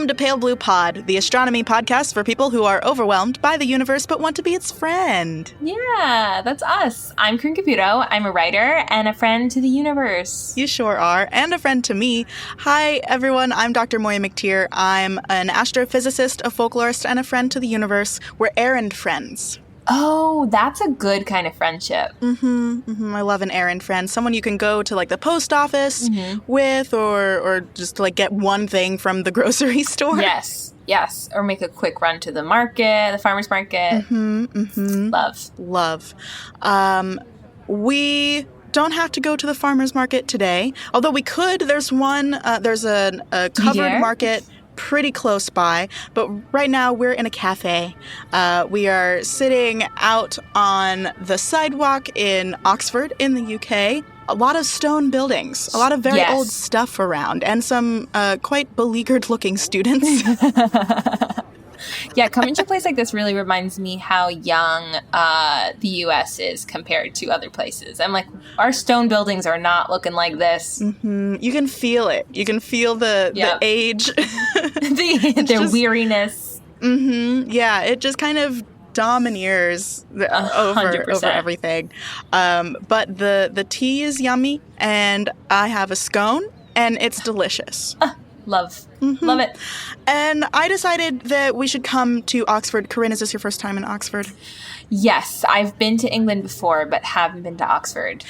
Welcome to Pale Blue Pod, the astronomy podcast for people who are overwhelmed by the universe but want to be its friend. Yeah, that's us. I'm Corinne Caputo. I'm a writer and a friend to the universe. You sure are, and a friend to me. Hi, everyone. I'm Dr. Moiya McTier. I'm an astrophysicist, a folklorist, and a friend to the universe. We're errand friends. Oh, that's a good kind of friendship. I love an errand friend. Someone you can go to like the post office with or just like get one thing from the grocery store. Yes. Or make a quick run to the market, the farmer's market. Love. We don't have to go to the farmer's market today, although we could. There's one, there's a covered market pretty close by, but right now we're in a cafe. We are sitting out on the sidewalk in Oxford in the UK. A lot of stone buildings, a lot of very old stuff around, and some quite beleaguered looking students. Yeah, coming to a place like this really reminds me how young the U.S. is compared to other places. I'm like, our stone buildings are not looking like this. You can feel it. You can feel the age. Their weariness. Yeah, it just kind of domineers over everything. But the tea is yummy, and I have a scone, and it's delicious. Love it. And I decided that we should come to Oxford. Corinne, is this your first time in Oxford? Yes, I've been to England before, but haven't been to Oxford.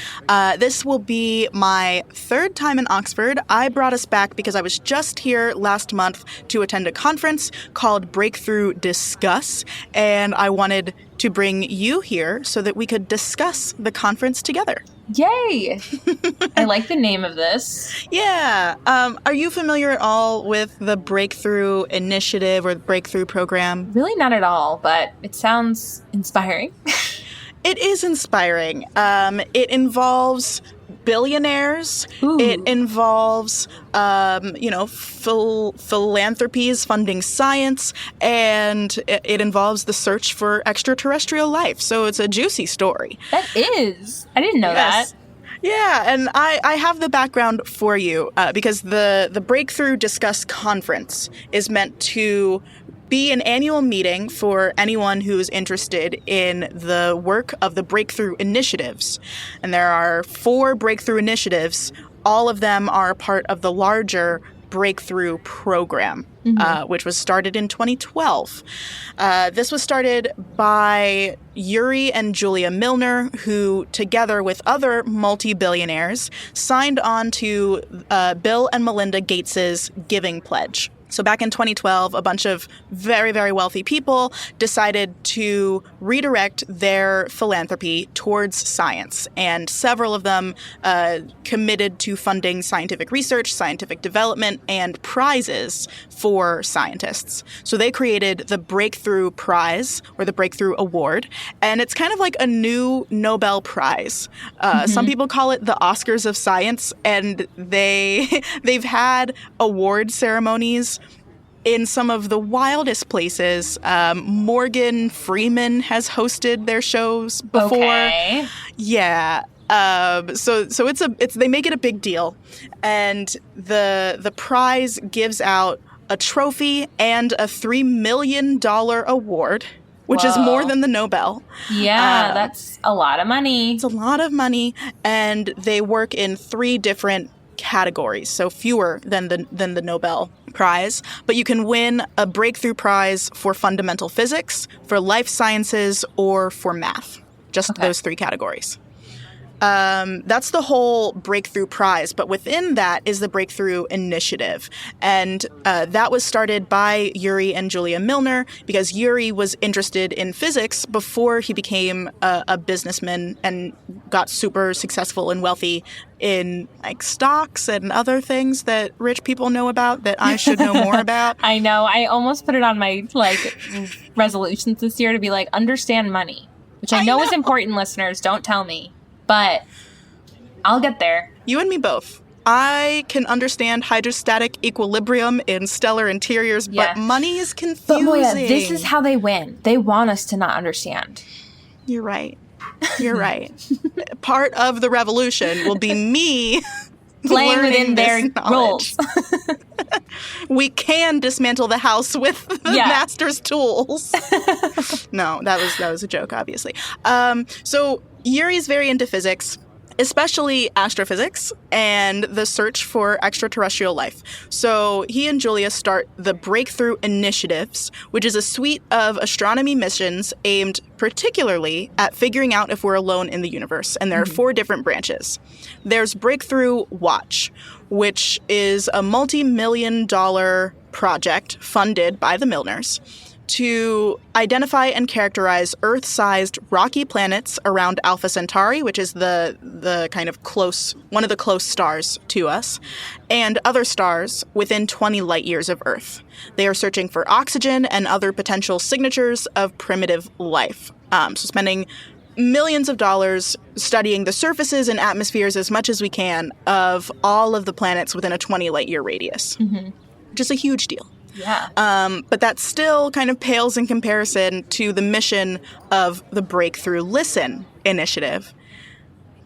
This will be my third time in Oxford. I brought us back because I was just here last month to attend a conference called Breakthrough Discuss, and I wanted to bring you here so that we could discuss the conference together. Yay! I like the name of this. Yeah. Are you familiar at all with the Breakthrough Initiative or the Breakthrough Program? Really not at all, but it sounds inspiring. It is inspiring. It involves billionaires. Ooh. It involves, philanthropies funding science, and it involves the search for extraterrestrial life. So it's a juicy story. That is. I didn't know that. Yeah, and I have the background for you because the Breakthrough Discuss conference is meant to be an annual meeting for anyone who is interested in the work of the Breakthrough Initiatives. And there are 4 Breakthrough Initiatives. All of them are a part of the larger Breakthrough Program, which was started in 2012. This was started by Yuri and Julia Milner, who, together with other multi-billionaires, signed on to Bill and Melinda Gates's Giving Pledge. So back in 2012, a bunch of very, very wealthy people decided to redirect their philanthropy towards science. And several of them committed to funding scientific research, scientific development, and prizes for scientists. So they created the Breakthrough Prize, or the Breakthrough Award. And it's kind of like a new Nobel Prize. Some people call it the Oscars of science, and they've had award ceremonies in some of the wildest places. Morgan Freeman has hosted their shows before. Okay. Yeah. So they make it a big deal, and the prize gives out a trophy and a $3 million award, which is more than the Nobel. Yeah, that's a lot of money. It's a lot of money, and they work in 3 different categories, so fewer than the Nobel Prize. But you can win a breakthrough prize for fundamental physics, for life sciences, or for math. Just those 3 categories. That's the whole Breakthrough Prize, but within that is the Breakthrough Initiative. And that was started by Yuri and Julia Milner because Yuri was interested in physics before he became a businessman and got super successful and wealthy in like stocks and other things that rich people know about that I should know more about. I know. I almost put it on my resolutions this year to be like, understand money, which I know is important, listeners. Don't tell me. But I'll get there. You and me both. I can understand hydrostatic equilibrium in stellar interiors, but money is confusing. But Moiya, this is how they win. They want us to not understand. You're right. You're right. Part of the revolution will be me playing within their rules. We can dismantle the house with the master's tools. No, that was a joke, obviously. So Yuri's very into physics, especially astrophysics and the search for extraterrestrial life. So he and Julia start the Breakthrough Initiatives, which is a suite of astronomy missions aimed particularly at figuring out if we're alone in the universe. And there are 4 different branches. There's Breakthrough Watch, which is a multi-million-dollar project funded by the Milners to identify and characterize Earth-sized rocky planets around Alpha Centauri, which is the kind of one of the close stars to us, and other stars within 20 light years of Earth. They are searching for oxygen and other potential signatures of primitive life. So spending millions of dollars studying the surfaces and atmospheres as much as we can of all of the planets within a 20 light year radius, which is a huge deal. Yeah. But that still kind of pales in comparison to the mission of the Breakthrough Listen initiative.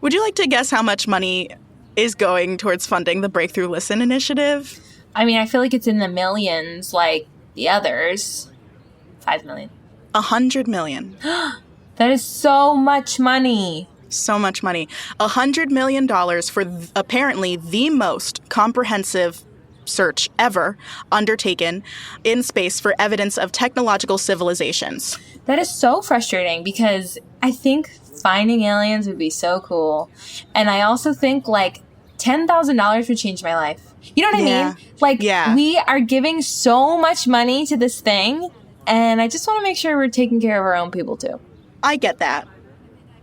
Would you like to guess how much money is going towards funding the Breakthrough Listen initiative? I mean, I feel like it's in the millions like the others. 5 million. 100 million. That is so much money. So much money. $100 million for apparently the most comprehensive search ever undertaken in space for evidence of technological civilizations. That is so frustrating because I think finding aliens would be so cool. And I also think like $10,000 would change my life. You know what I mean? Like we are giving so much money to this thing and I just want to make sure we're taking care of our own people too. I get that.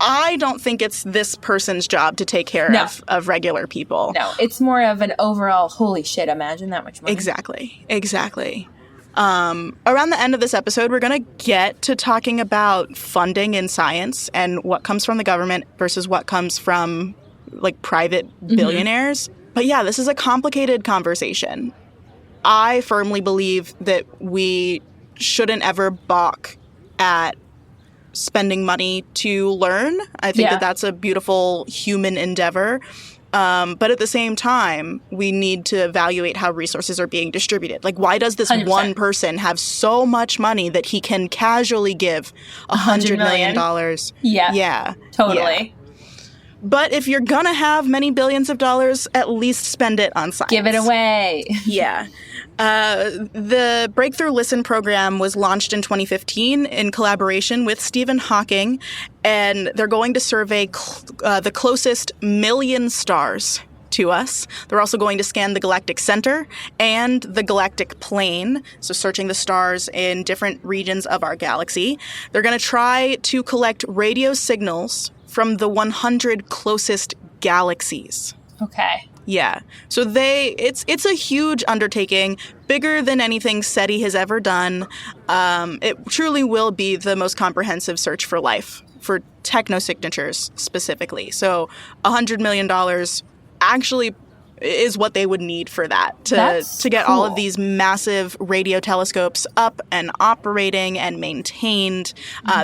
I don't think it's this person's job to take care of regular people. No, it's more of an overall, holy shit, imagine that much money. Exactly. Around the end of this episode, we're going to get to talking about funding in science and what comes from the government versus what comes from like private billionaires. But yeah, this is a complicated conversation. I firmly believe that we shouldn't ever balk at spending money to learn. I think that that's a beautiful human endeavor. But at the same time, we need to evaluate how resources are being distributed. Like, why does this 100%. one person have so much money that he can casually give $100 million? Yeah. Totally. Yeah. But if you're going to have many billions of dollars, at least spend it on science. Give it away. Yeah. The Breakthrough Listen program was launched in 2015 in collaboration with Stephen Hawking, and they're going to survey the closest million stars to us. They're also going to scan the galactic center and the galactic plane, so searching the stars in different regions of our galaxy. They're going to try to collect radio signals from the 100 closest galaxies. Okay. Yeah. So it's a huge undertaking, bigger than anything SETI has ever done. It truly will be the most comprehensive search for life, for technosignatures specifically. So $100 million actually is what they would need for that to get all of these massive radio telescopes up and operating and maintained.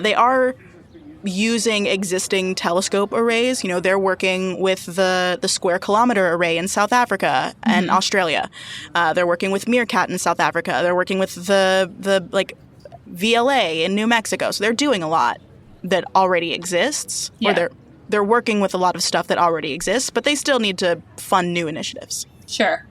They are using existing telescope arrays. You know, they're working with the Square Kilometer Array in South Africa and Australia. They're working with Meerkat in South Africa. They're working with the like VLA in New Mexico. So they're doing a lot that already exists. Yeah. Or they're working with a lot of stuff that already exists, but they still need to fund new initiatives. Sure.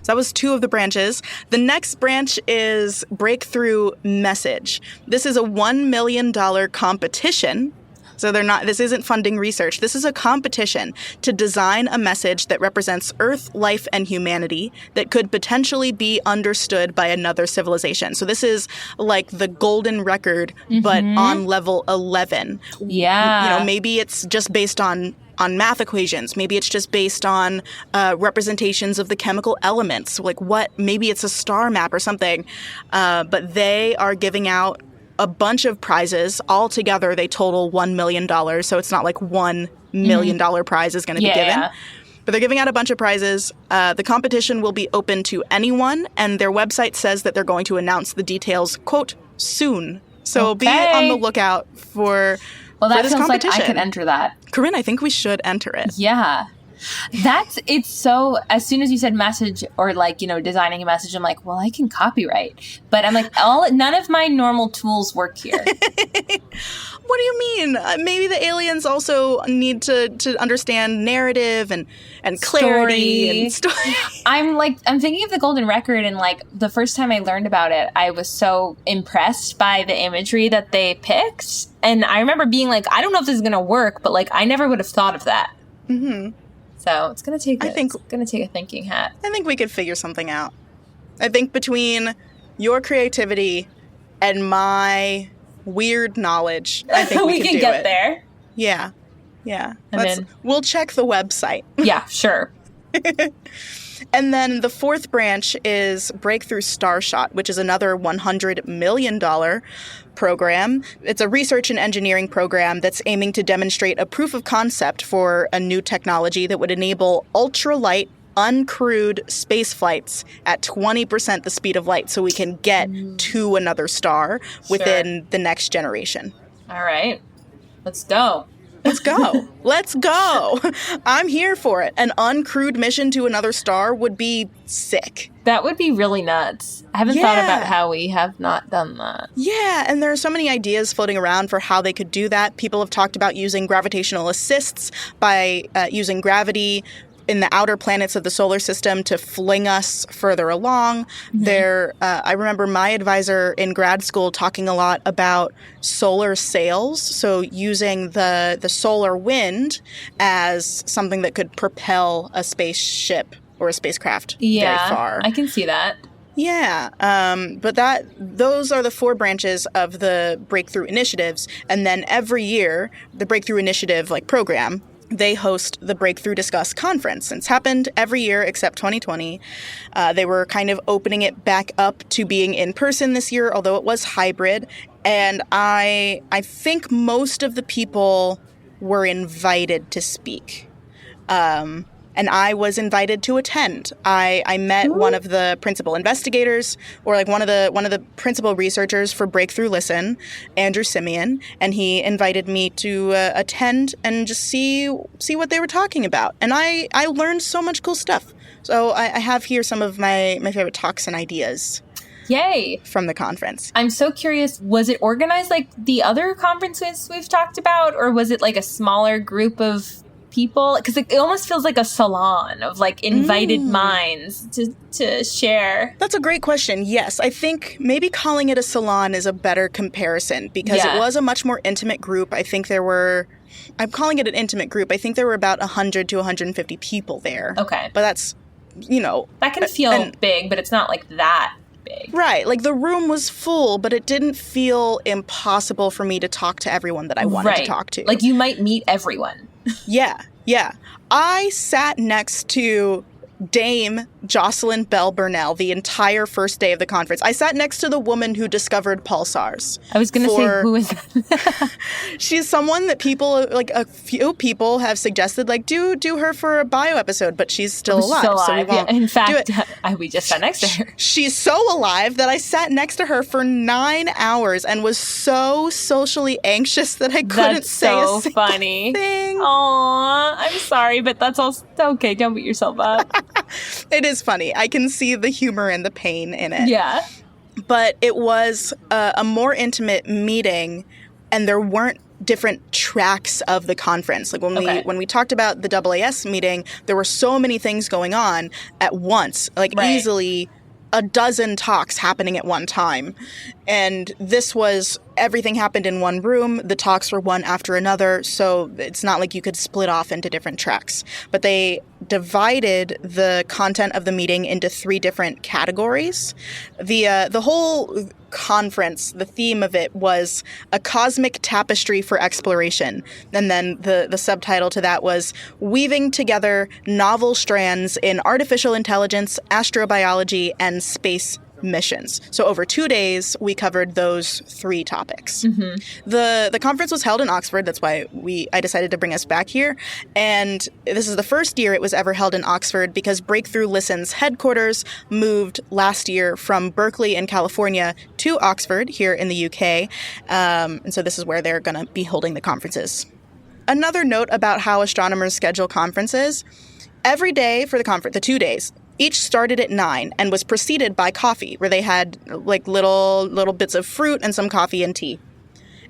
So that was 2 of the branches. The next branch is Breakthrough Message. This is a $1 million competition. So this isn't funding research. This is a competition to design a message that represents Earth, life, and humanity that could potentially be understood by another civilization. So this is like the golden record, but on level 11. Yeah. You know, maybe it's just based on math equations. Maybe it's just based on representations of the chemical elements. Like maybe it's a star map or something. But they are giving out a bunch of prizes. All together, they total $1 million. So it's not like $1 million prize is going to be given. Yeah. But they're giving out a bunch of prizes. The competition will be open to anyone, and their website says that they're going to announce the details, quote, soon. So be on the lookout for Well, that this feels like competition. I could enter that. Corinne, I think we should enter it. Yeah. It's so, as soon as you said message or like, designing a message, I'm like, well, I can copyright. But I'm like, none of my normal tools work here. What do you mean? Maybe the aliens also need to understand narrative and clarity and story. I'm thinking of the Golden Record, and like the first time I learned about it, I was so impressed by the imagery that they picked. And I remember being like, I don't know if this is going to work, but like I never would have thought of that. Mm-hmm. So it's going to take a thinking hat. I think we could figure something out. I think between your creativity and my weird knowledge, I think we can get there. Yeah. We'll check the website. Yeah, sure. And then the fourth branch is Breakthrough Starshot, which is another $100 million program. It's a research and engineering program that's aiming to demonstrate a proof of concept for a new technology that would enable ultralight, uncrewed space flights at 20% the speed of light, so we can get to another star within the next generation. All right. Let's go. Let's go. Let's go. I'm here for it. An uncrewed mission to another star would be sick. That would be really nuts. I haven't thought about how we have not done that. Yeah, and there are so many ideas floating around for how they could do that. People have talked about using gravitational assists by using gravity in the outer planets of the solar system to fling us further along. Mm-hmm. I remember my advisor in grad school talking a lot about solar sails, so using the solar wind as something that could propel a spaceship or a spacecraft very far. I can see that. Yeah, but those are the four branches of the Breakthrough Initiatives, and then every year, the Breakthrough Initiative program, they host the Breakthrough Discuss conference. And it's happened every year except 2020. They were kind of opening it back up to being in person this year, although it was hybrid. And I think most of the people were invited to speak. And I was invited to attend. I met one of the principal investigators, or one of the principal researchers for Breakthrough Listen, Andrew Simeon, and he invited me to attend and just see what they were talking about. And I learned so much cool stuff. So I have here some of my favorite talks and ideas. Yay! From the conference. I'm so curious, was it organized like the other conferences we've talked about, or was it like a smaller group of people? Because it almost feels like a salon of invited minds to share. That's a great question. Yes, I think maybe calling it a salon is a better comparison, because it was a much more intimate group. I think I'm calling it an intimate group. I think there were about 100 to 150 people there. Okay. But that's, that can feel big, but it's not that big. Right. The room was full, but it didn't feel impossible for me to talk to everyone that I wanted to talk to. You might meet everyone. Yeah. I sat next to Dame Jocelyn Bell Burnell the entire first day of the conference. I sat next to the woman who discovered pulsars. I was going to say, who is that? She's someone that people, a few people have suggested, do her for a bio episode, but she's still alive. So we won't In fact, do it. We just sat next to her. She's so alive that I sat next to her for 9 hours and was so socially anxious that I couldn't say a single funny thing. Aww, I'm sorry, but that's all okay. Don't beat yourself up. It is funny. I can see the humor and the pain in it. Yeah. But it was a more intimate meeting, and there weren't different tracks of the conference. When we talked about the AAS meeting, there were so many things going on at once, easily a dozen talks happening at one time. And this was, everything happened in one room. The talks were one after another. So it's not like you could split off into different tracks. But they divided the content of the meeting into 3 different categories. The whole conference, the theme of it was a cosmic tapestry for exploration. And then the subtitle to that was Weaving Together Novel Strands in Artificial Intelligence, Astrobiology, and Space Missions. So over 2 days, we covered those 3 topics. Mm-hmm. The conference was held in Oxford. That's why I decided to bring us back here. And this is the first year it was ever held in Oxford, because Breakthrough Listen's headquarters moved last year from Berkeley in California to Oxford here in the UK. And so this is where they're going to be holding the conferences. Another note about how astronomers schedule conferences. every day for the conference, the 2 days, each started at 9 and was preceded by coffee, where they had like little bits of fruit and some coffee and tea.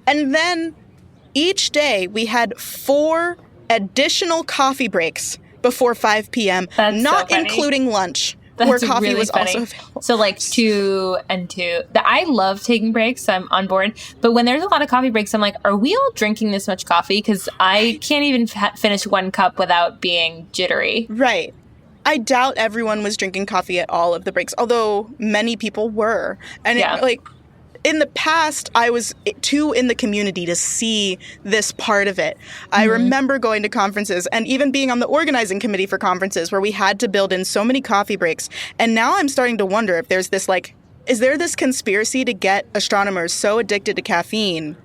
And then each day we had 4 additional coffee breaks before 5 p.m., not including lunch. Where coffee really was funny. Also available. So like 2 and 2. I love taking breaks, so I'm on board. But when there's a lot of coffee breaks, I'm like, are we all drinking this much coffee? Because I can't even finish 1 cup without being jittery. Right. I doubt everyone was drinking coffee at all of the breaks, although many people were. And in the past, I was too in the community to see this part of it. I remember going to conferences and even being on the organizing committee for conferences where we had to build in so many coffee breaks. And now I'm starting to wonder if there's this is there this conspiracy to get astronomers so addicted to caffeine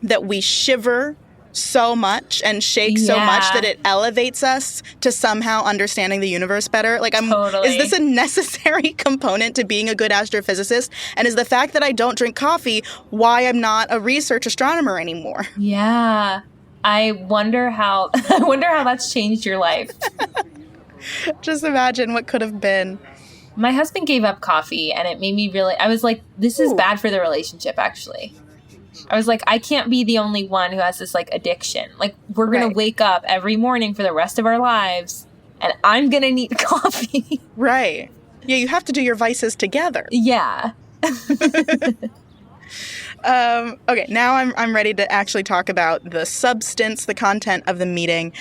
that we shiver so much and shake so much that it elevates us to somehow understanding the universe better? Is this a necessary component to being a good astrophysicist? And is the fact that I don't drink coffee why I'm not a research astronomer anymore? Yeah. I wonder how that's changed your life. Just imagine what could have been. My husband gave up coffee and it made me I was like, this is bad for the relationship, actually. I was like, I can't be the only one who has this addiction. We're going to wake up every morning for the rest of our lives and I'm going to need coffee. Right. Yeah, you have to do your vices together. Yeah. Okay, now I'm ready to actually talk about the substance, the content of the meeting,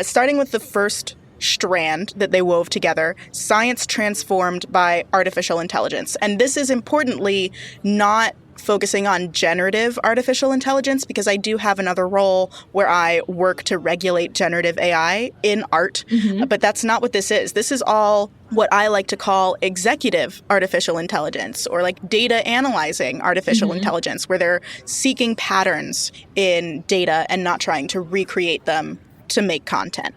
starting with the first strand that they wove together, science transformed by artificial intelligence. And this is importantly not focusing on generative artificial intelligence, because I do have another role where I work to regulate generative AI in art, but that's not what this is. This is all what I like to call executive artificial intelligence, or data analyzing artificial intelligence, where they're seeking patterns in data and not trying to recreate them to make content.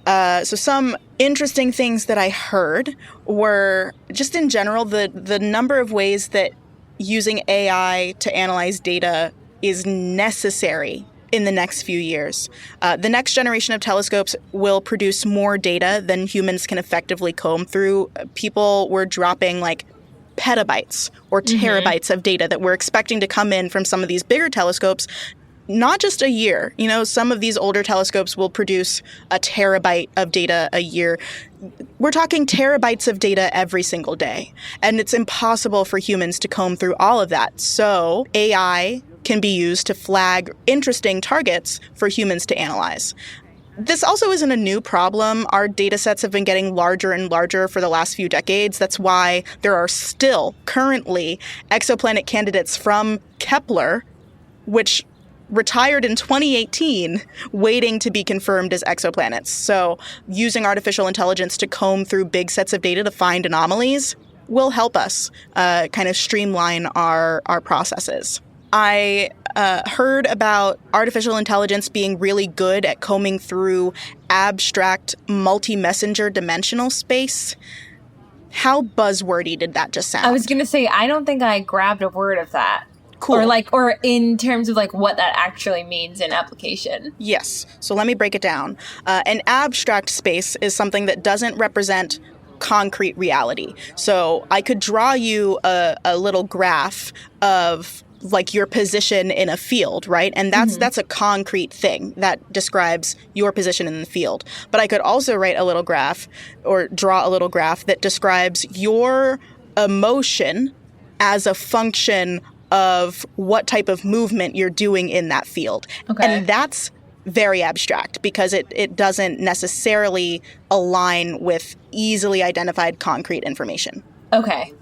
So some interesting things that I heard were just in general the number of ways that using AI to analyze data is necessary in the next few years. The next generation of telescopes will produce more data than humans can effectively comb through. People were dropping petabytes or terabytes of data that we're expecting to come in from some of these bigger telescopes. Not just a year. Some of these older telescopes will produce a terabyte of data a year. We're talking terabytes of data every single day. And it's impossible for humans to comb through all of that. So AI can be used to flag interesting targets for humans to analyze. This also isn't a new problem. Our data sets have been getting larger and larger for the last few decades. That's why there are still currently exoplanet candidates from Kepler, which retired in 2018, waiting to be confirmed as exoplanets. So using artificial intelligence to comb through big sets of data to find anomalies will help us kind of streamline our processes. I heard about artificial intelligence being really good at combing through abstract multi-messenger dimensional space. How buzzwordy did that just sound? I was going to say, I don't think I grabbed a word of that. Cool. Or in terms of what that actually means in application. Yes. So let me break it down. An abstract space is something that doesn't represent concrete reality. So I could draw you a little graph of your position in a field, right? And that's a concrete thing that describes your position in the field. But I could also write a little graph or draw a little graph that describes your emotion as a function of what type of movement you're doing in that field. Okay. And that's very abstract because it doesn't necessarily align with easily identified concrete information. Okay.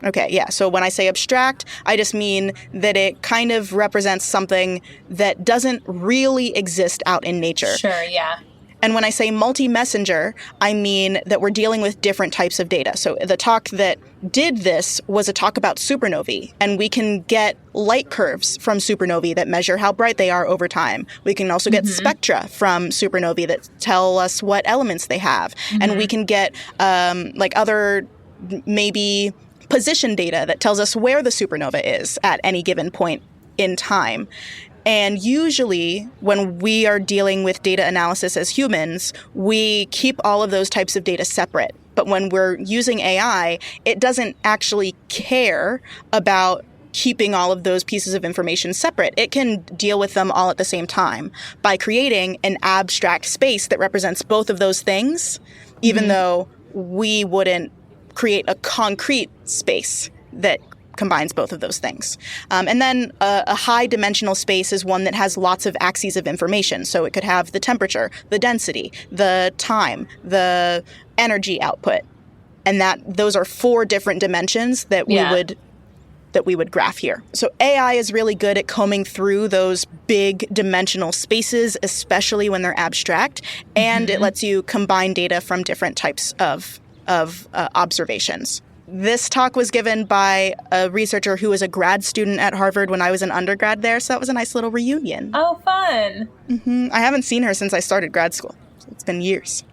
Okay, yeah. So when I say abstract, I just mean that it kind of represents something that doesn't really exist out in nature. Sure, yeah. And when I say multi-messenger, I mean that we're dealing with different types of data. So the talk that did this was a talk about supernovae, and we can get light curves from supernovae that measure how bright they are over time. We can also get spectra from supernovae that tell us what elements they have. And we can get other maybe position data that tells us where the supernova is at any given point in time. And usually when we are dealing with data analysis as humans, we keep all of those types of data separate. But when we're using AI, it doesn't actually care about keeping all of those pieces of information separate. It can deal with them all at the same time by creating an abstract space that represents both of those things, even though we wouldn't create a concrete space that combines both of those things. And then a high dimensional space is one that has lots of axes of information. So it could have the temperature, the density, the time, the energy output. And those are 4 different dimensions that we would graph here. So AI is really good at combing through those big dimensional spaces, especially when they're abstract, and it lets you combine data from different types of observations. This talk was given by a researcher who was a grad student at Harvard when I was an undergrad there, so that was a nice little reunion. Oh, fun. I haven't seen her since I started grad school. So it's been years.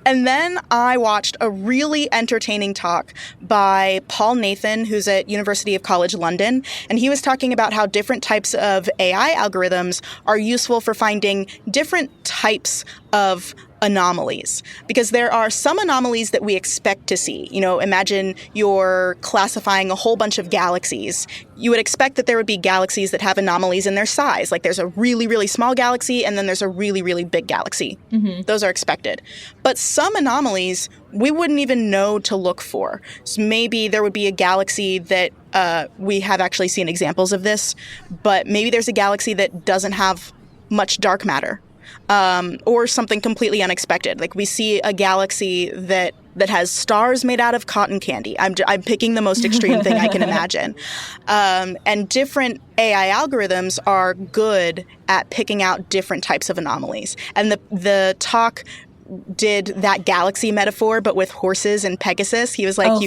And then I watched a really entertaining talk by Paul Nathan, who's at University of College London, and he was talking about how different types of AI algorithms are useful for finding different types of anomalies, because there are some anomalies that we expect to see. You know, imagine you're classifying a whole bunch of galaxies. You would expect that there would be galaxies that have anomalies in their size. Like there's a really, really small galaxy and then there's a really, really big galaxy. Those are expected. But some anomalies we wouldn't even know to look for. So maybe there would be a galaxy that we have actually seen examples of this, but maybe there's a galaxy that doesn't have much dark matter. Or something completely unexpected. Like we see a galaxy that has stars made out of cotton candy. I'm picking the most extreme thing I can imagine. And different AI algorithms are good at picking out different types of anomalies. And the talk did that galaxy metaphor, but with horses and Pegasus. He was like,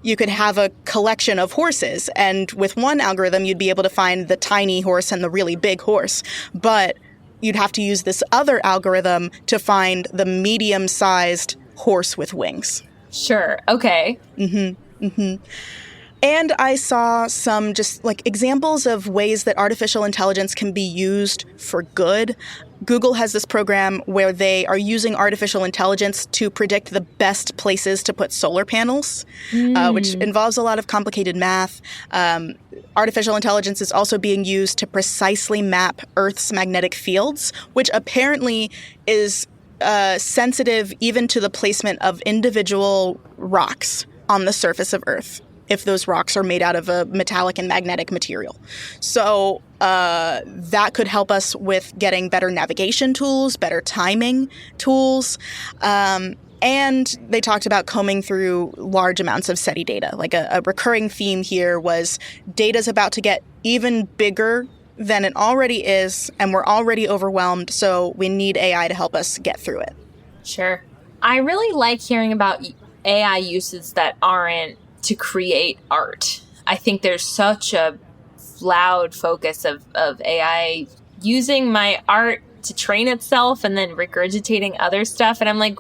you could have a collection of horses, and with one algorithm, you'd be able to find the tiny horse and the really big horse. But you'd have to use this other algorithm to find the medium-sized horse with wings. Sure. Okay. And I saw some just like examples of ways that artificial intelligence can be used for good. Google has this program where they are using artificial intelligence to predict the best places to put solar panels, which involves a lot of complicated math. Artificial intelligence is also being used to precisely map Earth's magnetic fields, which apparently is sensitive even to the placement of individual rocks on the surface of Earth, if those rocks are made out of a metallic and magnetic material. So that could help us with getting better navigation tools, better timing tools. And they talked about combing through large amounts of SETI data. Like a recurring theme here was data's about to get even bigger than it already is, and we're already overwhelmed, so we need AI to help us get through it. Sure. I really like hearing about AI uses that aren't to create art. I think there's such a loud focus of AI using my art to train itself and then regurgitating other stuff. And I'm like,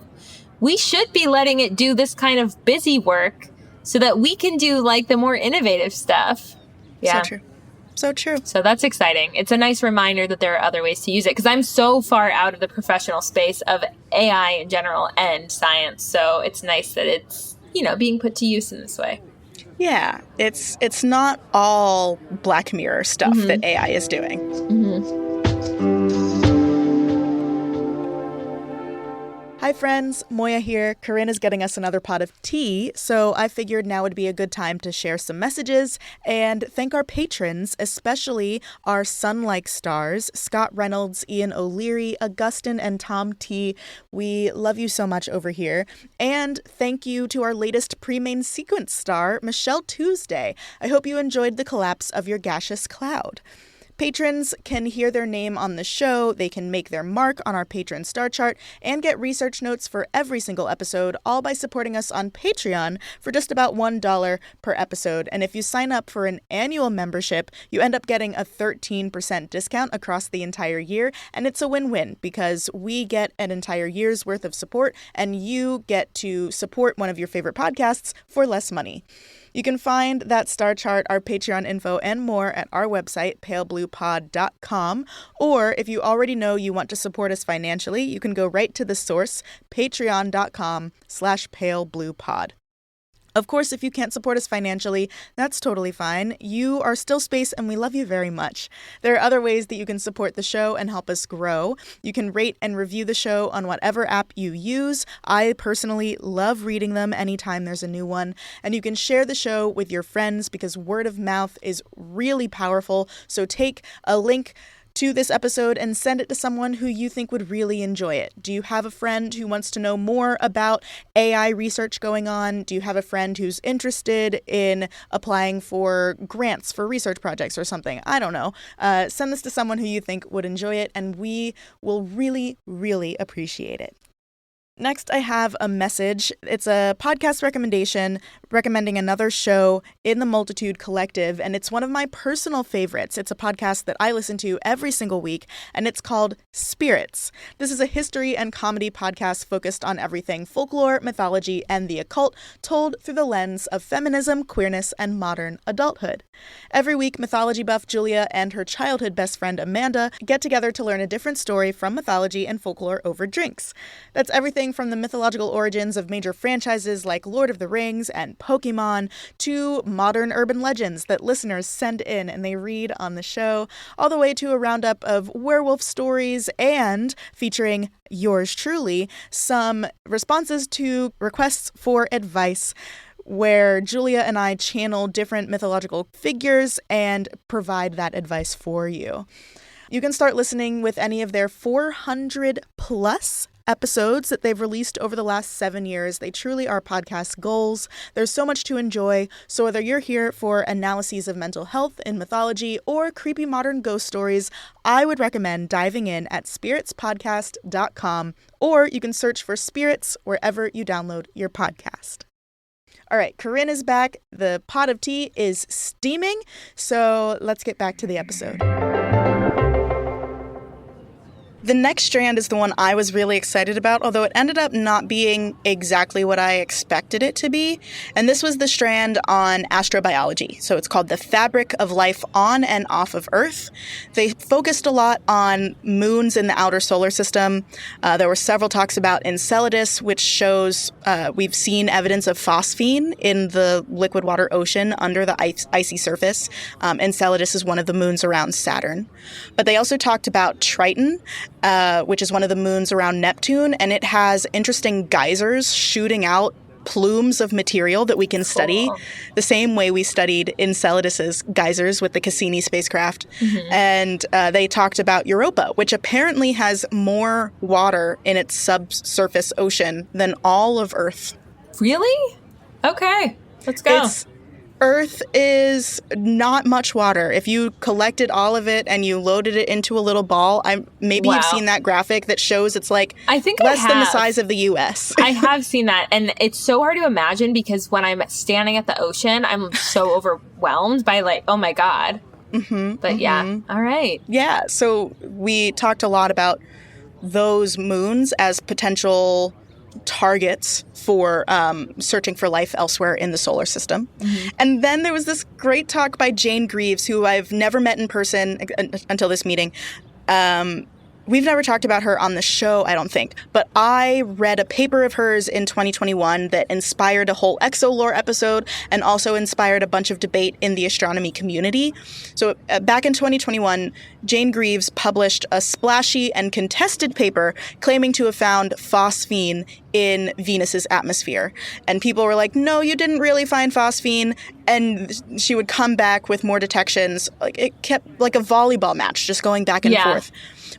we should be letting it do this kind of busy work so that we can do like the more innovative stuff. Yeah. So true. So true. So that's exciting. It's a nice reminder that there are other ways to use it, because I'm so far out of the professional space of AI in general and science. So it's nice that it's, being put to use in this way. Yeah, it's not all Black Mirror stuff that AI is doing. Hi friends, Moiya here. Corinne is getting us another pot of tea, so I figured now would be a good time to share some messages and thank our patrons, especially our sun-like stars, Scott Reynolds, Ian O'Leary, Augustin, and Tom T. We love you so much over here. And thank you to our latest pre-main sequence star, Michelle Tuesday. I hope you enjoyed the collapse of your gaseous cloud. Patrons can hear their name on the show, they can make their mark on our patron star chart, and get research notes for every single episode, all by supporting us on Patreon for just about $1 per episode. And if you sign up for an annual membership, you end up getting a 13% discount across the entire year, and it's a win-win because we get an entire year's worth of support, and you get to support one of your favorite podcasts for less money. You can find that star chart, our Patreon info, and more at our website, palebluepod.com. Or if you already know you want to support us financially, you can go right to the source, patreon.com/palebluepod. Of course, if you can't support us financially, that's totally fine. You are still space, and we love you very much. There are other ways that you can support the show and help us grow. You can rate and review the show on whatever app you use. I personally love reading them anytime there's a new one. And you can share the show with your friends because word of mouth is really powerful. So take a link to this episode and send it to someone who you think would really enjoy it. Do you have a friend who wants to know more about AI research going on? Do you have a friend who's interested in applying for grants for research projects or something? I don't know. Send this to someone who you think would enjoy it, and we will really, really appreciate it. Next, I have a message. It's a podcast recommendation recommending another show in the Multitude Collective, and it's one of my personal favorites. It's a podcast that I listen to every single week, and it's called Spirits. This is a history and comedy podcast focused on everything folklore, mythology, and the occult, told through the lens of feminism, queerness, and modern adulthood. Every week, mythology buff Julia and her childhood best friend Amanda get together to learn a different story from mythology and folklore over drinks. That's everything from the mythological origins of major franchises like Lord of the Rings and Pokemon to modern urban legends that listeners send in and they read on the show, all the way to a roundup of werewolf stories and, featuring yours truly, some responses to requests for advice, where Julia and I channel different mythological figures and provide that advice for you. You can start listening with any of their 400 plus episodes that they've released over the last 7 years. They truly are podcast goals. There's so much to enjoy. So whether you're here for analyses of mental health in mythology or creepy modern ghost stories, I would recommend diving in at spiritspodcast.com, or you can search for Spirits wherever you download your podcast. All right, Corinne is back. The pot of tea is steaming. So let's get back to the episode. The next strand is the one I was really excited about, although it ended up not being exactly what I expected it to be. And this was the strand on astrobiology. So it's called The Fabric of Life on and Off of Earth. They focused a lot on moons in the outer solar system. There were several talks about Enceladus, which shows we've seen evidence of phosphine in the liquid water ocean under the icy surface. Enceladus is one of the moons around Saturn. But they also talked about Triton, which is one of the moons around Neptune, and it has interesting geysers shooting out plumes of material that we can study the same way we studied Enceladus's geysers with the Cassini spacecraft. Mm-hmm. And they talked about Europa, which apparently has more water in its subsurface ocean than all of Earth. Really? Okay, let's go. Earth is not much water. If you collected all of it and you loaded it into a little ball, you've seen that graphic that shows it's like less than the size of the U.S. I have seen that, and it's so hard to imagine because when I'm standing at the ocean, I'm so overwhelmed by like, oh my God. Mm-hmm, but yeah, all right. Yeah, so we talked a lot about those moons as potential targets for searching for life elsewhere in the solar system. Mm-hmm. And then there was this great talk by Jane Greaves, who I've never met in person until this meeting. We've never talked about her on the show, I don't think. But I read a paper of hers in 2021 that inspired a whole ExoLore episode and also inspired a bunch of debate in the astronomy community. So back in 2021, Jane Greaves published a splashy and contested paper claiming to have found phosphine in Venus's atmosphere. And people were like, no, you didn't really find phosphine. And she would come back with more detections. Like it kept like a volleyball match, just going back and forth.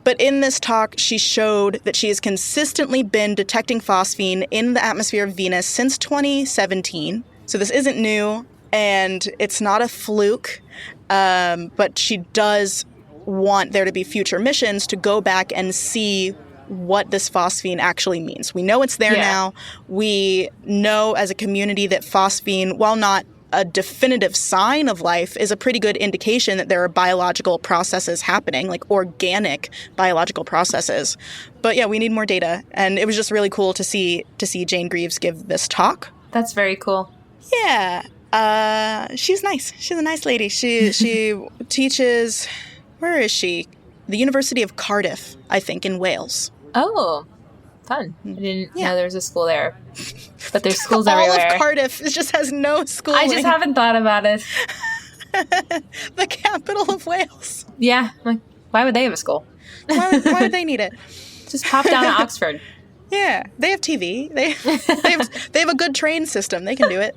But in this talk, she showed that she has consistently been detecting phosphine in the atmosphere of Venus since 2017. So this isn't new, and it's not a fluke. But she does want there to be future missions to go back and see what this phosphine actually means. We know it's there now. We know as a community that phosphine, while not a definitive sign of life, is a pretty good indication that there are biological processes happening, like organic biological processes. But yeah, we need more data. And it was just really cool to see Jane Greaves give this talk. That's very cool. Yeah. She's nice. She's a nice lady. She teaches, where is she? The University of Cardiff, I think, in Wales. Oh, fun. I didn't know there was a school there. But there's schools everywhere. All of Cardiff just has no schooling. I just haven't thought about it. The capital of Wales. Yeah. Like, why would they have a school? Why would they need it? Just pop down to Oxford. Yeah. They have TV. They have a good train system. They can do it.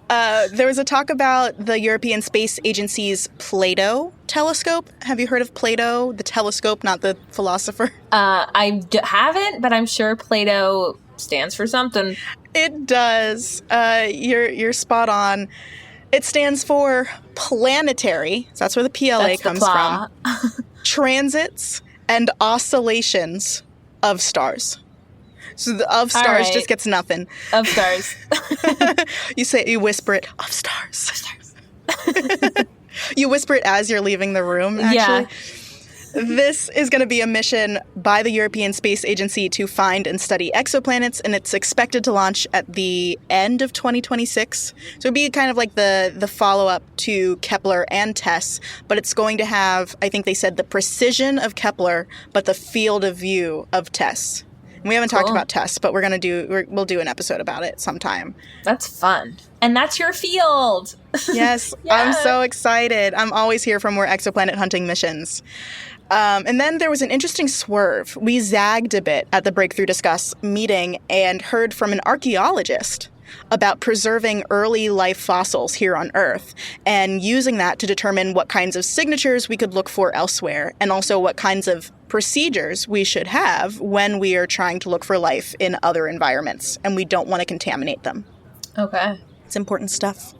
There was a talk about the European Space Agency's Plato telescope. Have you heard of Plato, the telescope, not the philosopher? Haven't, but I'm sure Plato stands for something. It does. You're spot on. It stands for planetary. So that's where the PLA comes from. Transits and oscillations of stars. So the of stars just gets nothing. Of stars. You whisper it, of stars. Of stars. You whisper it as you're leaving the room, actually. Yeah. This is going to be a mission by the European Space Agency to find and study exoplanets, and it's expected to launch at the end of 2026. So it'd be kind of like the follow-up to Kepler and TESS, but it's going to have, I think they said, the precision of Kepler, but the field of view of TESS. And we haven't talked about TESS, but we'll do an episode about it sometime. That's fun. And that's your field. Yes, yeah. I'm so excited. I'm always here for more exoplanet hunting missions. And then there was an interesting swerve. We zagged a bit at the Breakthrough Discuss meeting and heard from an archaeologist about preserving early life fossils here on Earth and using that to determine what kinds of signatures we could look for elsewhere, and also what kinds of procedures we should have when we are trying to look for life in other environments and we don't want to contaminate them. Okay. It's important stuff.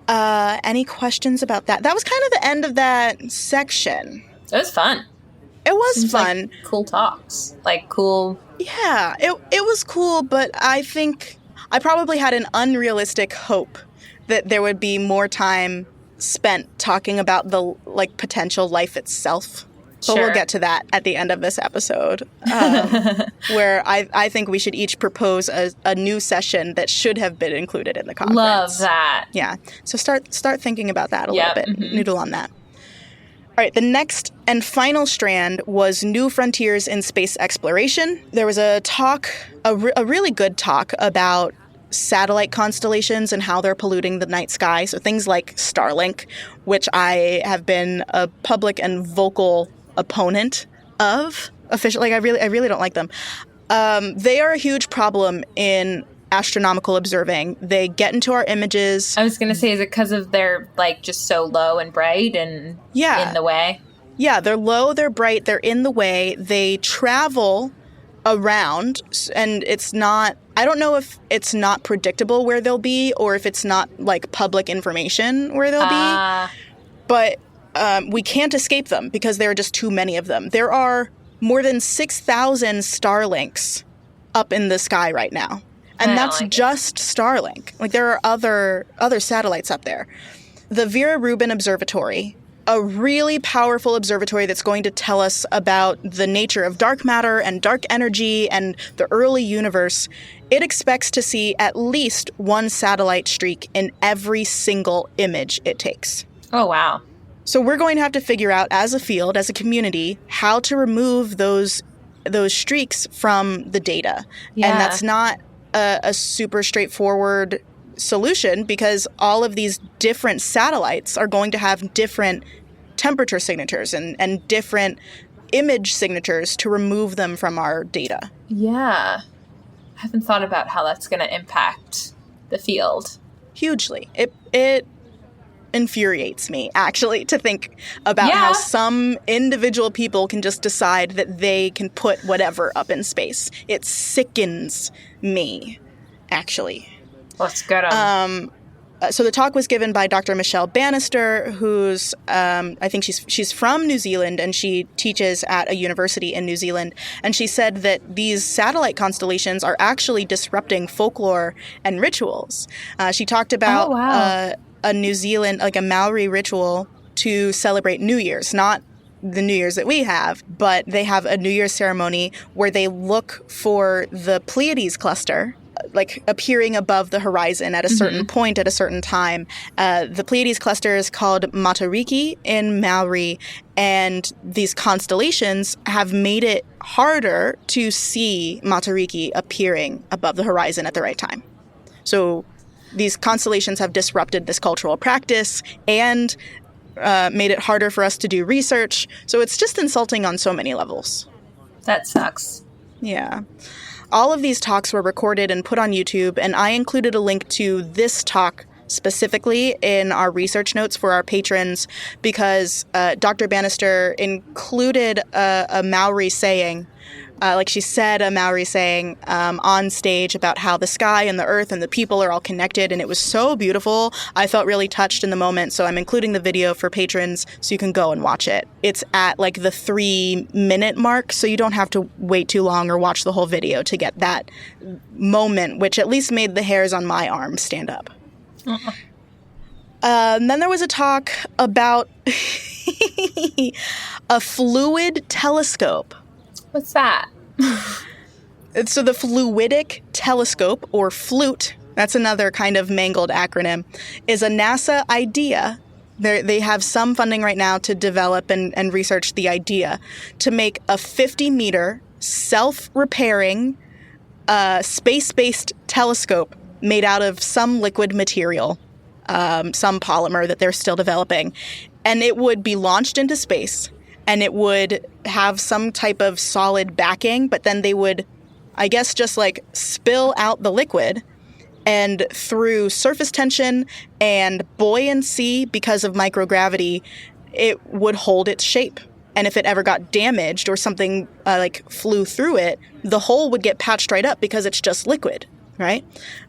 Any questions about that? That was kind of the end of that section. It was fun. It was fun. Like cool talks. Like cool. Yeah, it was cool, but I think I probably had an unrealistic hope that there would be more time spent talking about the potential life itself. But we'll get to that at the end of this episode, where I think we should each propose a new session that should have been included in the conference. Love that. Yeah. So start thinking about that a little bit. Mm-hmm. Noodle on that. All right, the next and final strand was new frontiers in space exploration. There was a talk, a really good talk about satellite constellations and how they're polluting the night sky. So things like Starlink, which I have been a public and vocal opponent of. I really don't like them. They are a huge problem in astronomical observing. They get into our images. I was going to say, is it because of they're just so low and bright and in the way? Yeah, they're low, they're bright, they're in the way. They travel around, and it's not, I don't know if it's not predictable where they'll be or if it's not public information where they'll be. But we can't escape them because there are just too many of them. There are more than 6,000 Starlinks up in the sky right now. And that's just Starlink. There are other satellites up there. The Vera Rubin Observatory, a really powerful observatory that's going to tell us about the nature of dark matter and dark energy and the early universe, it expects to see at least one satellite streak in every single image it takes. Oh, wow. So we're going to have to figure out as a field, as a community, how to remove those streaks from the data. Yeah. And that's not a super straightforward solution because all of these different satellites are going to have different temperature signatures and different image signatures to remove them from our data. Yeah. I haven't thought about how that's going to impact the field. Hugely. It infuriates me, actually, to think about how some individual people can just decide that they can put whatever up in space. It sickens me, actually. Let's get them. So the talk was given by Dr. Michelle Bannister, who's, I think she's from New Zealand, and she teaches at a university in New Zealand. And she said that these satellite constellations are actually disrupting folklore and rituals. She talked about a New Zealand, a Maori ritual to celebrate New Year's, not the New Year's that we have, but they have a New Year's ceremony where they look for the Pleiades cluster like appearing above the horizon at a certain point at a certain time. The Pleiades cluster is called Matariki in Maori, and these constellations have made it harder to see Matariki appearing above the horizon at the right time. So these constellations have disrupted this cultural practice and made it harder for us to do research. So it's just insulting on so many levels. That sucks. Yeah. All of these talks were recorded and put on YouTube, and I included a link to this talk specifically in our research notes for our patrons because Dr. Bannister included a Maori saying, like she said a Maori saying on stage about how the sky and the earth and the people are all connected, and it was so beautiful. I felt really touched in the moment, so I'm including the video for patrons so you can go and watch it. It's at like the 3-minute mark, so you don't have to wait too long or watch the whole video to get that moment, which at least made the hairs on my arm stand up. Then there was a talk about a fluid telescope. What's that? So the fluidic telescope, or FLUTE, that's another kind of mangled acronym, is a NASA idea. They have some funding right now to develop and research the idea to make a 50-meter self-repairing space-based telescope made out of some liquid material, some polymer that they're still developing. And it would be launched into space, and it would have some type of solid backing, but then they would, I guess, just like spill out the liquid, and through surface tension and buoyancy because of microgravity, it would hold its shape. And if it ever got damaged or something like flew through it, the hole would get patched right up because it's just liquid, right?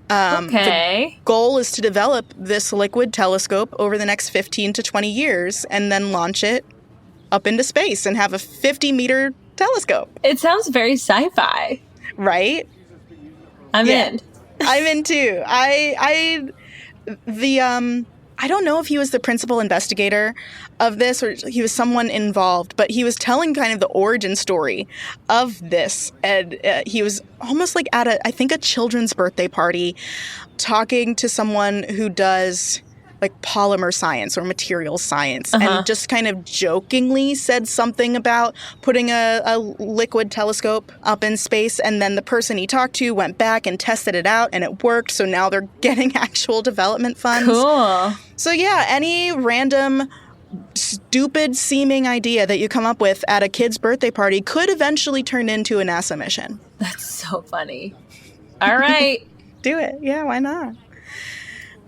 Okay. The goal is to develop this liquid telescope over the next 15 to 20 years and then launch it up into space and have a 50-meter telescope. It sounds very sci-fi. Right? I'm in. I'm in too. I don't know if he was the principal investigator of this or he was someone involved, but he was telling kind of the origin story of this. And he was almost like at I think a children's birthday party talking to someone who does like polymer science or material science, and just kind of jokingly said something about putting a liquid telescope up in space, and then the person he talked to went back and tested it out and it worked, so now they're getting actual development funds. Cool. So yeah, any random stupid seeming idea that you come up with at a kid's birthday party could eventually turn into a NASA mission. That's so funny. All right. Do it. Yeah, why not?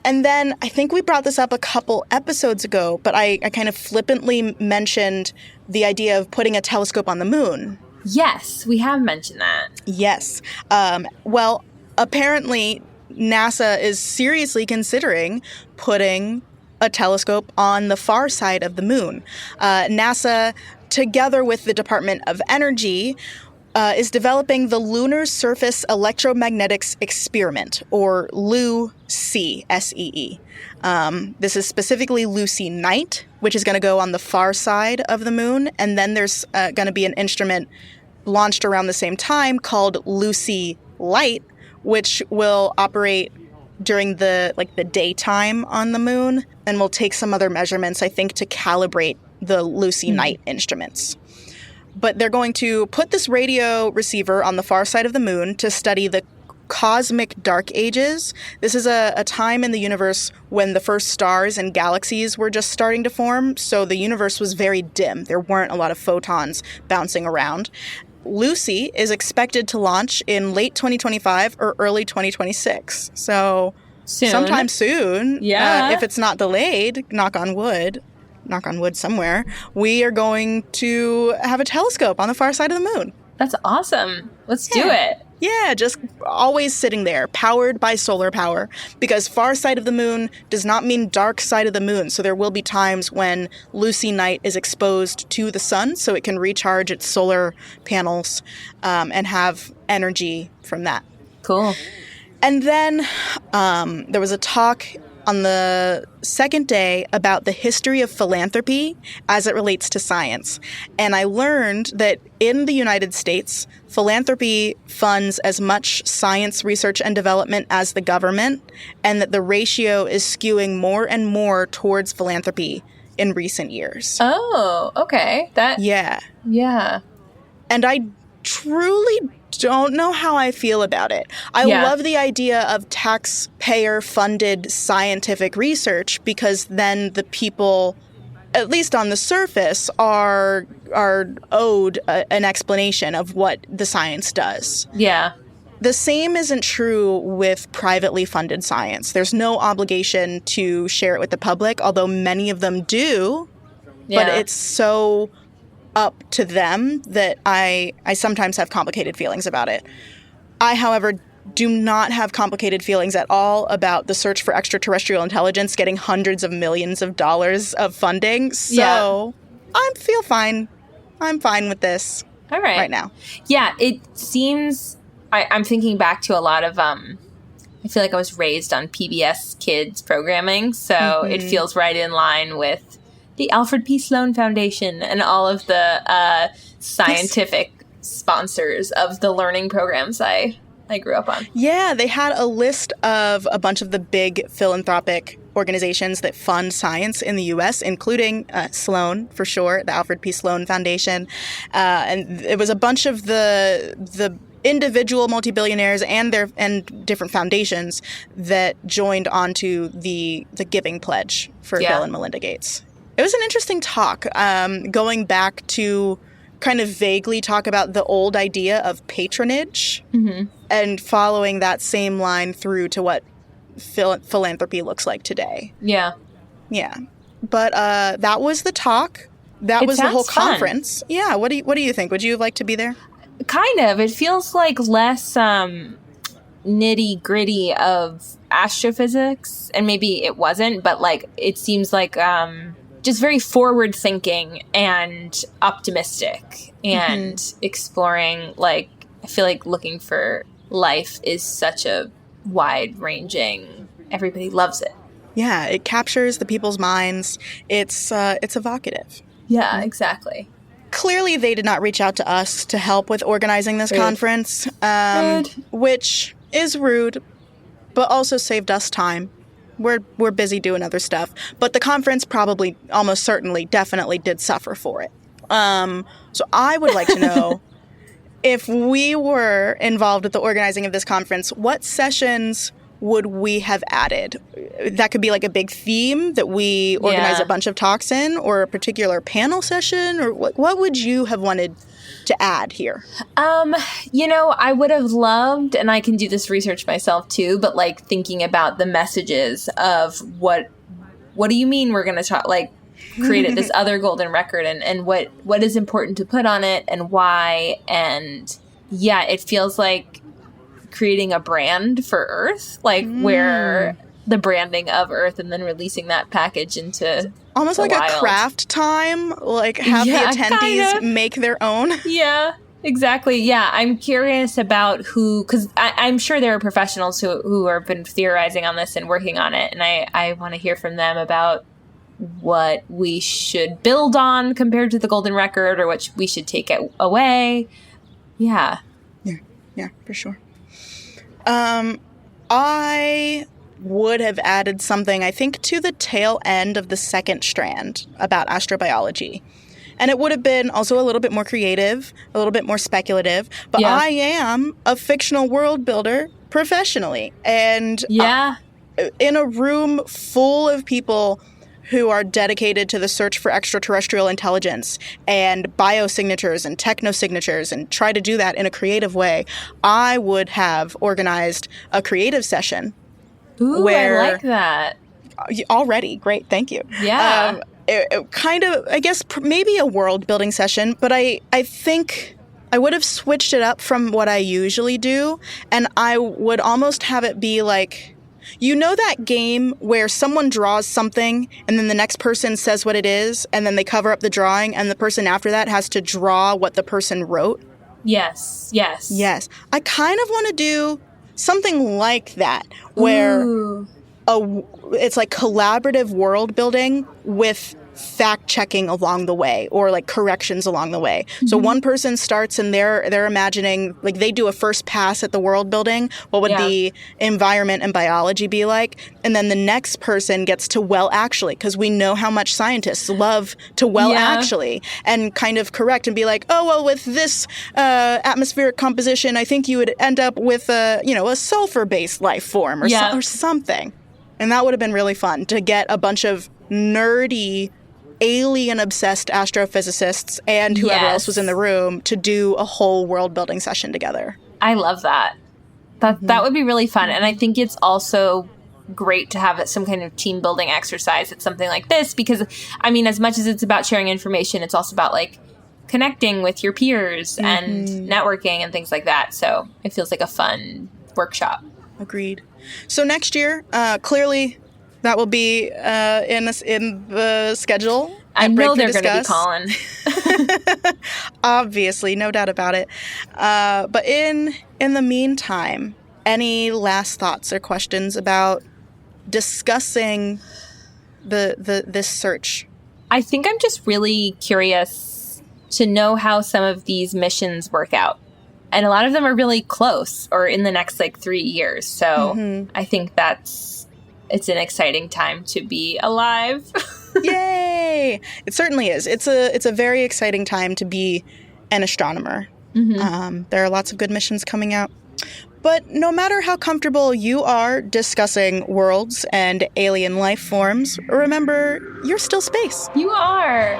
And then I think we brought this up a couple episodes ago, but I kind of flippantly mentioned the idea of putting a telescope on the moon. Yes, we have mentioned that. Yes. Well, apparently NASA is seriously considering putting a telescope on the far side of the moon. NASA, together with the Department of Energy, is developing the Lunar Surface Electromagnetics Experiment, or LUSEE, S-E-E. This is specifically LUSEE Night, which is going to go on the far side of the moon, and then there's going to be an instrument launched around the same time called LUSEE Light, which will operate during the daytime on the moon, and will take some other measurements, I think, to calibrate the LUSEE Night instruments. But they're going to put this radio receiver on the far side of the moon to study the cosmic dark ages. This is a time in the universe when the first stars and galaxies were just starting to form, so the universe was very dim. There weren't a lot of photons bouncing around. LUSEE is expected to launch in late 2025 or early 2026. So sometime soon, if it's not delayed, knock on wood somewhere, we are going to have a telescope on the far side of the moon. That's awesome. Let's do it. Yeah, just always sitting there, powered by solar power, because far side of the moon does not mean dark side of the moon. So there will be times when LUSEE Night is exposed to the sun so it can recharge its solar panels and have energy from that. Cool. And then there was a talk on the second day about the history of philanthropy as it relates to science. And I learned that in the United States, philanthropy funds as much science research and development as the government, and that the ratio is skewing more and more towards philanthropy in recent years. Oh, okay. Yeah. Yeah. And I truly don't know how I feel about it. I love the idea of taxpayer-funded scientific research, because then the people, at least on the surface, are owed an explanation of what the science does. Yeah. The same isn't true with privately funded science. There's no obligation to share it with the public, although many of them do. Yeah. But it's so up to them that I sometimes have complicated feelings about it. I, however, do not have complicated feelings at all about the search for extraterrestrial intelligence getting hundreds of millions of dollars of funding. So I feel fine. I'm fine with this right now. Yeah, it seems... I'm thinking back to a lot of... I feel like I was raised on PBS Kids programming, so it feels right in line with the Alfred P. Sloan Foundation and all of the scientific sponsors of the learning programs I grew up on. Yeah, they had a list of a bunch of the big philanthropic organizations that fund science in the U.S., including Sloan, for sure, the Alfred P. Sloan Foundation. And it was a bunch of the individual multi-billionaires and different foundations that joined onto the Giving Pledge for Bill and Melinda Gates. It was an interesting talk, going back to kind of vaguely talk about the old idea of patronage and following that same line through to what philanthropy looks like today. Yeah. Yeah. But that was the talk. That was the whole conference. Fun. Yeah. What do you think? Would you like to be there? Kind of. It feels like less nitty gritty of astrophysics, and maybe it wasn't, but like it seems like just very forward thinking and optimistic and exploring. Like, I feel like looking for life is such a wide ranging, everybody loves it. Yeah, it captures the people's minds. It's evocative. Yeah, exactly. Clearly, they did not reach out to us to help with organizing this conference, which is rude, but also saved us time. We're busy doing other stuff, but the conference probably, almost certainly, definitely did suffer for it. So I would like to know, if we were involved with the organizing of this conference, what sessions would we have added? That could be like a big theme that we organize a bunch of talks in, or a particular panel session, or what would you have wanted to add here? I would have loved, and I can do this research myself too, but like thinking about the messages of what do you mean we're going to create this other golden record, and what is important to put on it and why. And yeah, it feels like creating a brand for Earth, where the branding of Earth and then releasing that package into almost like wild. A craft time, like have the attendees make their own. Yeah, exactly. Yeah, I'm curious about who, because I'm sure there are professionals who have been theorizing on this and working on it, and I want to hear from them about what we should build on compared to the golden record, or what we should take it away. Yeah, for sure. I would have added something, I think, to the tail end of the second strand about astrobiology. And it would have been also a little bit more creative, a little bit more speculative. But I am a fictional world builder professionally. And in a room full of people who are dedicated to the search for extraterrestrial intelligence and biosignatures and technosignatures, and try to do that in a creative way, I would have organized a creative session. Ooh, where, I like that. Already. Great. Thank you. Yeah. It kind of, I guess, maybe a world building session, but I think I would have switched it up from what I usually do, and I would almost have it be like, you know that game where someone draws something and then the next person says what it is, and then they cover up the drawing, and the person after that has to draw what the person wrote? Yes. I kind of want to do something like that, where it's like collaborative world building with fact-checking along the way, or like corrections along the way. So one person starts and they're imagining, like they do a first pass at the world building. What would the environment and biology be like? And then the next person gets to actually, because we know how much scientists love to actually, and kind of correct and be like, oh, well, with this atmospheric composition, I think you would end up with a sulfur-based life form or something. And that would have been really fun to get a bunch of nerdy alien-obsessed astrophysicists and whoever else was in the room to do a whole world-building session together. I love that. That would be really fun. And I think it's also great to have some kind of team-building exercise at something like this because, I mean, as much as it's about sharing information, it's also about, like, connecting with your peers and networking and things like that. So it feels like a fun workshop. Agreed. So next year, clearly... that will be in the schedule. I know they're going to be calling. Obviously, no doubt about it. But in the meantime, any last thoughts or questions about discussing this search? I think I'm just really curious to know how some of these missions work out. And a lot of them are really close or in the next, 3 years. So I think it's an exciting time to be alive. Yay! It certainly is. It's a very exciting time to be an astronomer. There are lots of good missions coming out. But no matter how comfortable you are discussing worlds and alien life forms, remember, you're still space. You are.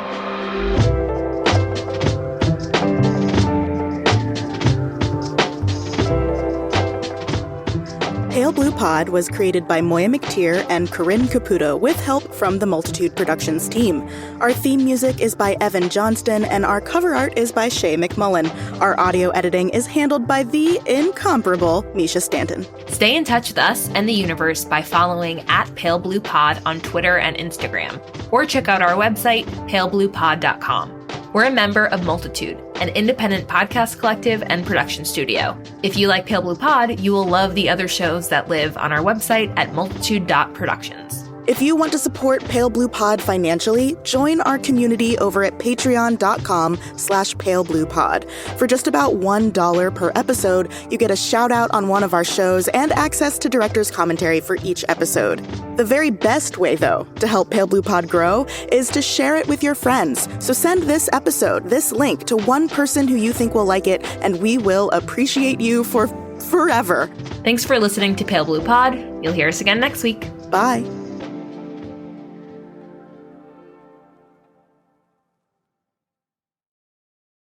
Pale Blue Pod was created by Moiya McTier and Corinne Caputo with help from the Multitude Productions team. Our theme music is by Evan Johnston and our cover art is by Shay McMullen. Our audio editing is handled by the incomparable Misha Stanton. Stay in touch with us and the universe by following @PaleBluePod on Twitter and Instagram, or check out our website, palebluepod.com. We're a member of Multitude, an independent podcast collective and production studio. If you like Pale Blue Pod, you will love the other shows that live on our website at multitude.productions. If you want to support Pale Blue Pod financially, join our community over at patreon.com/palebluepod. For just about $1 per episode, you get a shout out on one of our shows and access to director's commentary for each episode. The very best way, though, to help Pale Blue Pod grow is to share it with your friends. So send this episode, this link, to one person who you think will like it, and we will appreciate you for forever. Thanks for listening to Pale Blue Pod. You'll hear us again next week. Bye.